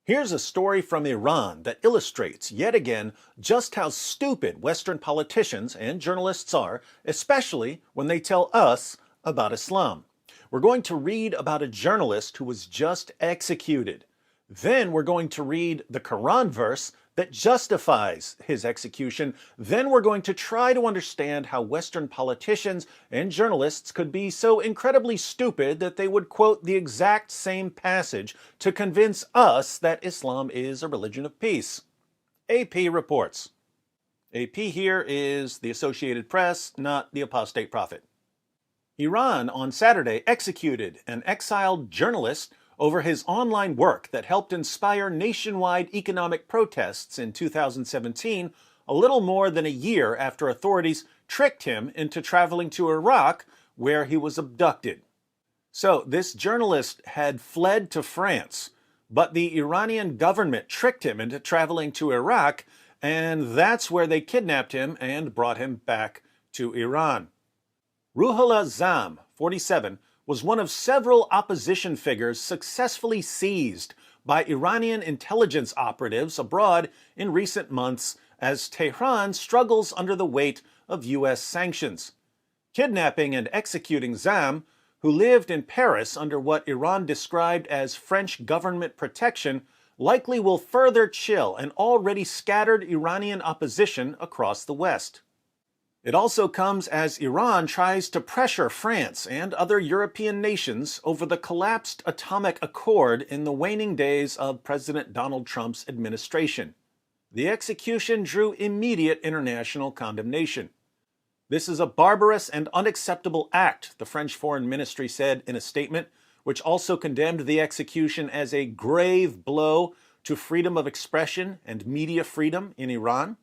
Here's a story from Iran that illustrates, yet again, just how stupid Western politicians and journalists are, especially when they tell us about Islam. We're going to read about a journalist who was just executed. Then we're going to read the Quran verse that justifies his execution. Then we're going to try to understand how Western politicians and journalists could be so incredibly stupid that they would quote the exact same passage to convince us that Islam is a religion of peace. AP reports. AP here is the Associated Press, not the apostate prophet. Iran on Saturday executed an exiled journalist over his online work that helped inspire nationwide economic protests in 2017, a little more than a year after authorities tricked him into traveling to Iraq, where he was abducted. So this journalist had fled to France, but the Iranian government tricked him into traveling to Iraq, and that's where they kidnapped him and brought him back to Iran. Ruhollah Zam, 47, was one of several opposition figures successfully seized by Iranian intelligence operatives abroad in recent months as Tehran struggles under the weight of U.S. sanctions. Kidnapping and executing Zam, who lived in Paris under what Iran described as French government protection, likely will further chill an already scattered Iranian opposition across the West. It also comes as Iran tries to pressure France and other European nations over the collapsed atomic accord in the waning days of President Donald Trump's administration. The execution drew immediate international condemnation. This is a barbarous and unacceptable act, the French Foreign Ministry said in a statement, which also condemned the execution as a grave blow to freedom of expression and media freedom in Iran.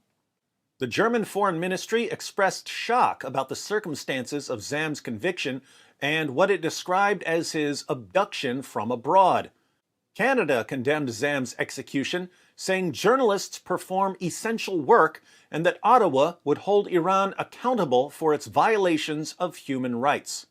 The German Foreign Ministry expressed shock about the circumstances of Zam's conviction and what it described as his abduction from abroad. Canada condemned Zam's execution, saying journalists perform essential work and that Ottawa would hold Iran accountable for its violations of human rights.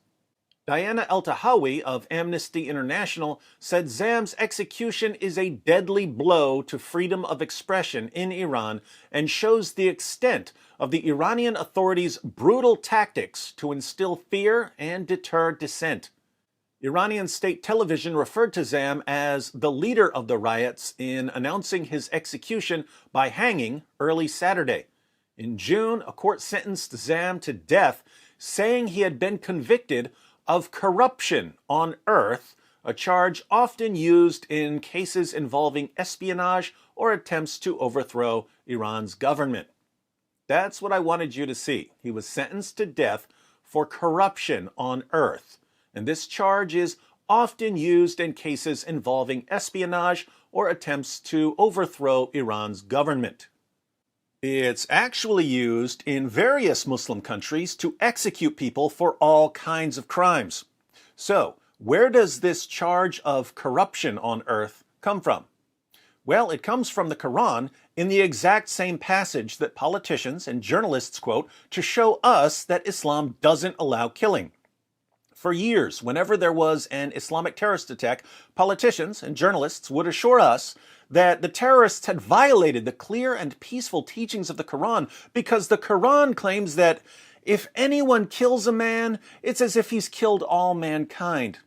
Diana El-Tahawi of Amnesty International said Zam's execution is a deadly blow to freedom of expression in Iran and shows the extent of the Iranian authorities' brutal tactics to instill fear and deter dissent. Iranian state television referred to Zam as the leader of the riots in announcing his execution by hanging early Saturday. In June, a court sentenced Zam to death, saying he had been convicted of corruption on Earth, a charge often used in cases involving espionage or attempts to overthrow Iran's government. That's what I wanted you to see. He was sentenced to death for corruption on Earth, and this charge is often used in cases involving espionage or attempts to overthrow Iran's government. It's actually used in various Muslim countries to execute people for all kinds of crimes. So, where does this charge of corruption on earth come from? Well, it comes from the Quran in the exact same passage that politicians and journalists quote to show us that Islam doesn't allow killing. For years, whenever there was an Islamic terrorist attack, politicians and journalists would assure us that the terrorists had violated the clear and peaceful teachings of the Quran because the Quran claims that if anyone kills a man, it's as if he's killed all mankind.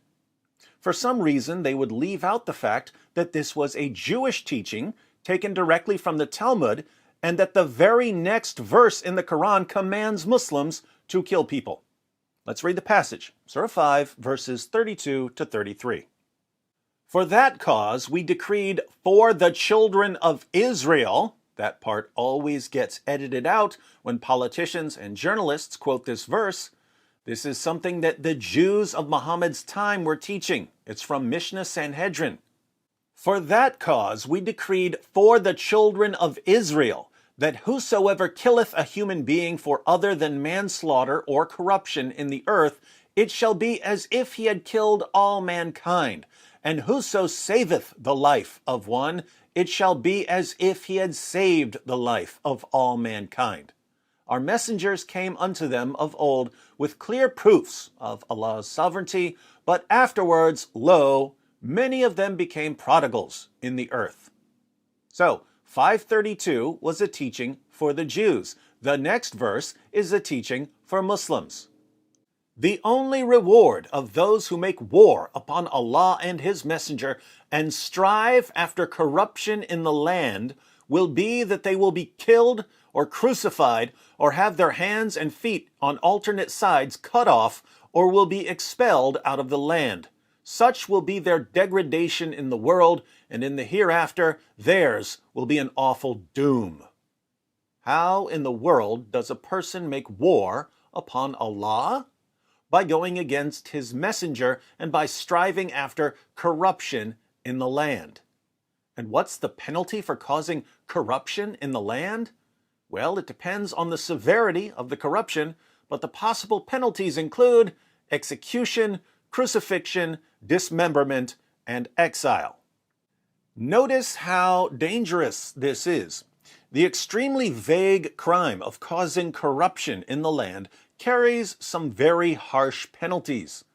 For some reason, they would leave out the fact that this was a Jewish teaching taken directly from the Talmud and that the very next verse in the Quran commands Muslims to kill people. Let's read the passage, Surah 5, verses 32 to 33. For that cause we decreed for the children of Israel, that part always gets edited out when politicians and journalists quote this verse. This is something that the Jews of Muhammad's time were teaching. It's from Mishnah Sanhedrin. For that cause we decreed for the children of Israel, that whosoever killeth a human being for other than manslaughter or corruption in the earth, it shall be as if he had killed all mankind. And whoso saveth the life of one, it shall be as if he had saved the life of all mankind. Our messengers came unto them of old with clear proofs of Allah's sovereignty, but afterwards, lo, many of them became prodigals in the earth. So, 532 was a teaching for the Jews. The next verse is a teaching for Muslims. The only reward of those who make war upon Allah and His Messenger and strive after corruption in the land will be that they will be killed or crucified or have their hands and feet on alternate sides cut off or will be expelled out of the land. Such will be their degradation in the world, and in the hereafter theirs will be an awful doom. How in the world does a person make war upon Allah? By going against His messenger and by striving after corruption in the land. And what's the penalty for causing corruption in the land? Well, it depends on the severity of the corruption, but the possible penalties include execution, crucifixion, dismemberment, and exile. Notice how dangerous this is. The extremely vague crime of causing corruption in the land carries some very harsh penalties.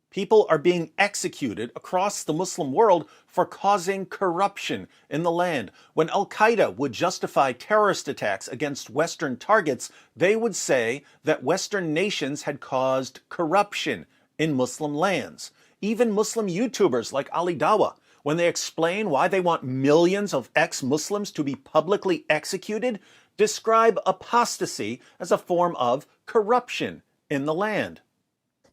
People are being executed across the Muslim world for causing corruption in the land. When Al-Qaeda would justify terrorist attacks against Western targets, they would say that Western nations had caused corruption in Muslim lands. Even Muslim YouTubers like Ali Dawah, when they explain why they want millions of ex-Muslims to be publicly executed, describe apostasy as a form of corruption in the land.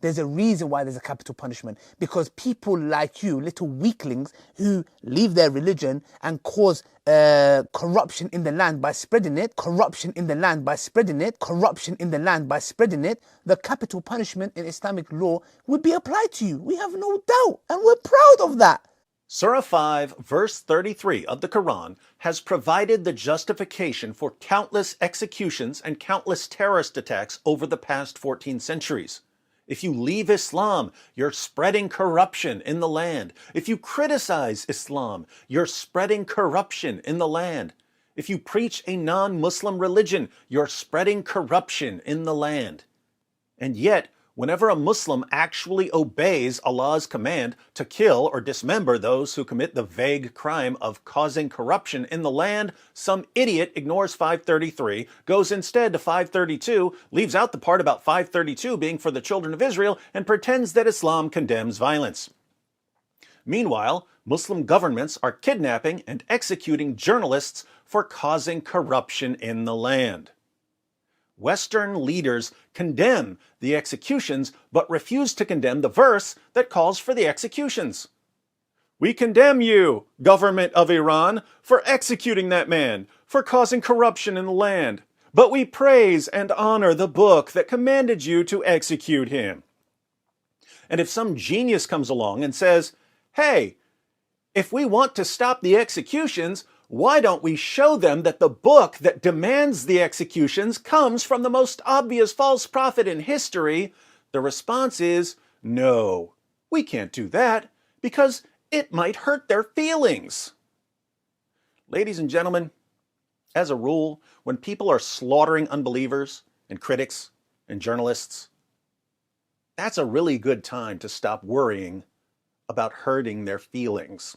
There's a reason why there's a capital punishment, because people like you, little weaklings who leave their religion and cause corruption in the land by spreading it, corruption in the land by spreading it, corruption in the land by spreading it, the capital punishment in Islamic law would be applied to you. We have no doubt, and we're proud of that. Surah 5, verse 33 of the Quran has provided the justification for countless executions and countless terrorist attacks over the past 14 centuries. If you leave Islam, you're spreading corruption in the land. If you criticize Islam, you're spreading corruption in the land. If you preach a non-Muslim religion, you're spreading corruption in the land. And yet, whenever a Muslim actually obeys Allah's command to kill or dismember those who commit the vague crime of causing corruption in the land, some idiot ignores 533, goes instead to 532, leaves out the part about 532 being for the children of Israel, and pretends that Islam condemns violence. Meanwhile, Muslim governments are kidnapping and executing journalists for causing corruption in the land. Western leaders condemn the executions, but refuse to condemn the verse that calls for the executions. We condemn you, government of Iran, for executing that man, for causing corruption in the land. But we praise and honor the book that commanded you to execute him. And if some genius comes along and says, hey, if we want to stop the executions, why don't we show them that the book that demands the executions comes from the most obvious false prophet in history? The response is, no, we can't do that because it might hurt their feelings. Ladies and gentlemen, as a rule, when people are slaughtering unbelievers and critics and journalists, that's a really good time to stop worrying about hurting their feelings.